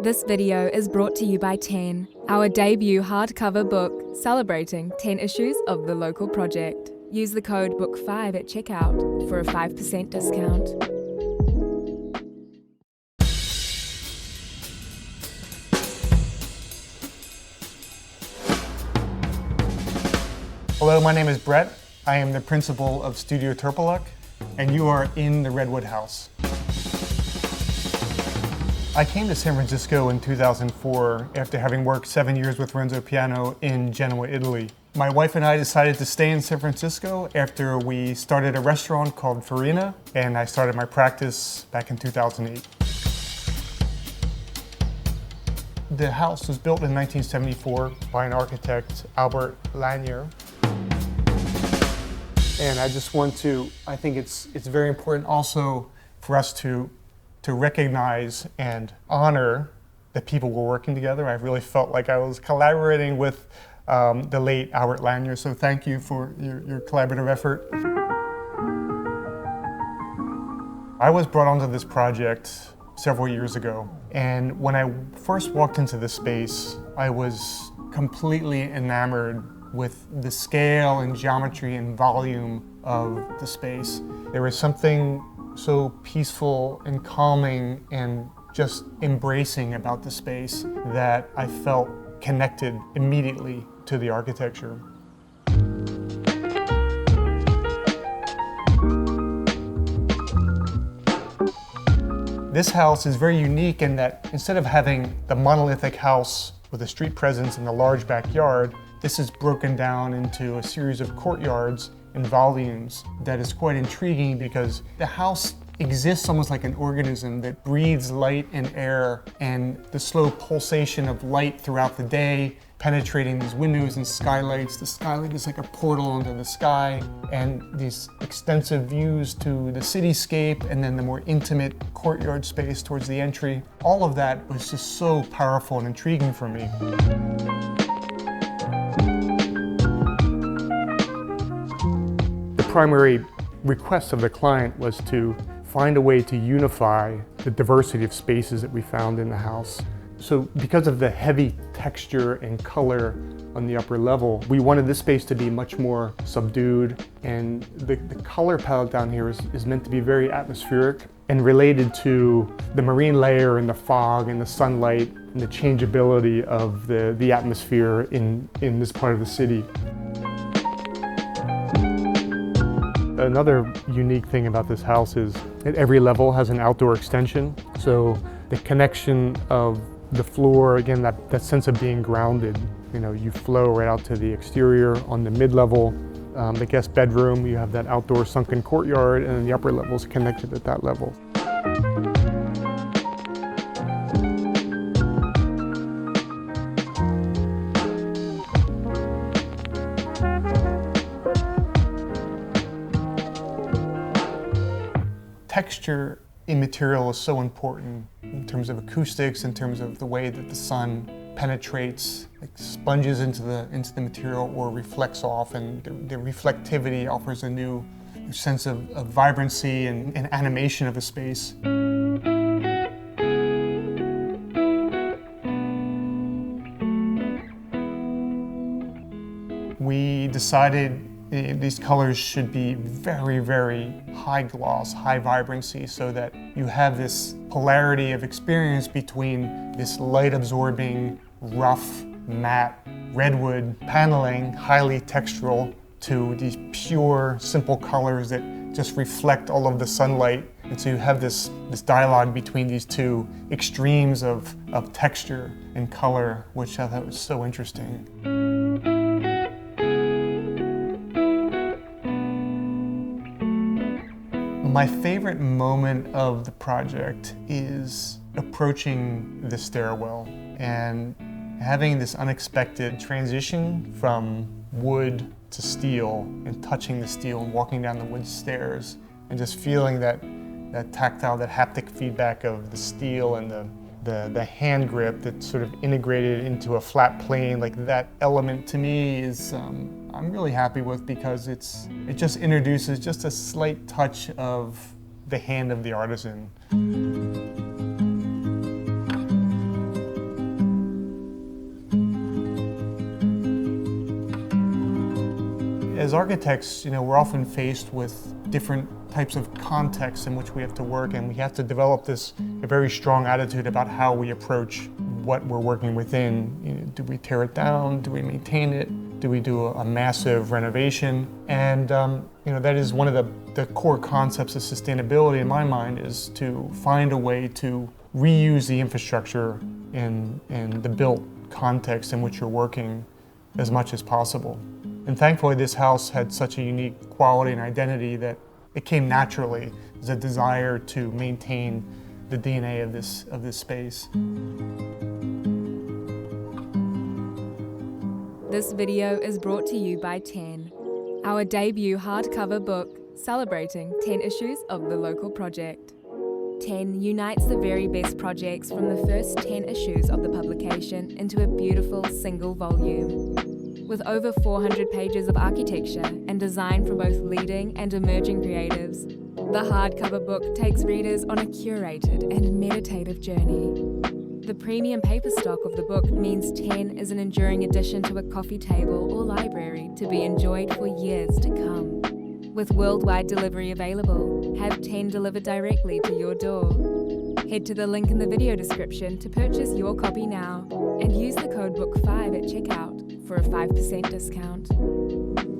This video is brought to you by 10, our debut hardcover book celebrating 10 issues of the local project. Use the code BOOK5 at checkout for a 5% discount. Hello, my name is Brett. I am the principal of Studio Turpaluk, and you are in the Redwood House. I came to San Francisco in 2004 after having worked 7 years with Renzo Piano in Genoa, Italy. My wife and I decided to stay in San Francisco after we started a restaurant called Farina, and I started my practice back in 2008. The house was built in 1974 by an architect, Albert Lanier. And I think it's very important also for us to recognize and honor the people we're working together. I really felt like I was collaborating with the late Albert Lanier, so thank you for your collaborative effort. I was brought onto this project several years ago, and when I first walked into this space, I was completely enamored with the scale and geometry and volume of the space. There was something so peaceful and calming and just embracing about the space that I felt connected immediately to the architecture. This house is very unique in that instead of having the monolithic house with a street presence and a large backyard, this is broken down into a series of courtyards and volumes that is quite intriguing because the house exists almost like an organism that breathes light and air, and the slow pulsation of light throughout the day penetrating these windows and skylights. The skylight is like a portal into the sky, and these extensive views to the cityscape, and then the more intimate courtyard space towards the entry. All of that was just so powerful and intriguing for me. The primary request of the client was to find a way to unify the diversity of spaces that we found in the house. So because of the heavy texture and color on the upper level, we wanted this space to be much more subdued, and the color palette down here is meant to be very atmospheric and related to the marine layer and the fog and the sunlight and the changeability of the atmosphere in this part of the city. Another unique thing about this house is that every level has an outdoor extension. So the connection of the floor, again, that sense of being grounded. You know, you flow right out to the exterior. On the mid-level, the guest bedroom, you have that outdoor sunken courtyard, and then the upper level is connected at that level. Texture in material is so important in terms of acoustics, in terms of the way that the sun penetrates, like sponges into the material or reflects off, and the reflectivity offers a new sense of vibrancy and animation of a space. We decided these colors should be very, very high gloss, high vibrancy, so that you have this polarity of experience between this light absorbing, rough, matte redwood paneling, highly textural, to these pure, simple colors that just reflect all of the sunlight. And so you have this dialogue between these two extremes of texture and color, which I thought was so interesting. My favorite moment of the project is approaching the stairwell and having this unexpected transition from wood to steel and touching the steel and walking down the wood stairs and just feeling that tactile, that haptic feedback of the steel and the hand grip that's sort of integrated into a flat plane. Like that element to me is I'm really happy with, because it just introduces just a slight touch of the hand of the artisan. As architects, we're often faced with different types of contexts in which we have to work, and we have to develop a very strong attitude about how we approach what we're working within. Do we tear it down? Do we maintain it? Do we do a massive renovation? And that is one of the core concepts of sustainability in my mind, is to find a way to reuse the infrastructure in the built context in which you're working as much as possible. And thankfully, this house had such a unique quality and identity that it came naturally as a desire to maintain the DNA of this space. This video is brought to you by 10, our debut hardcover book celebrating 10 issues of the local project. 10 unites the very best projects from the first 10 issues of the publication into a beautiful single volume. With over 400 pages of architecture and design from both leading and emerging creatives, the hardcover book takes readers on a curated and meditative journey. The premium paper stock of the book means 10 is an enduring addition to a coffee table or library to be enjoyed for years to come. With worldwide delivery available, have 10 delivered directly to your door. Head to the link in the video description to purchase your copy now and use the code BOOK5 at checkout for a 5% discount.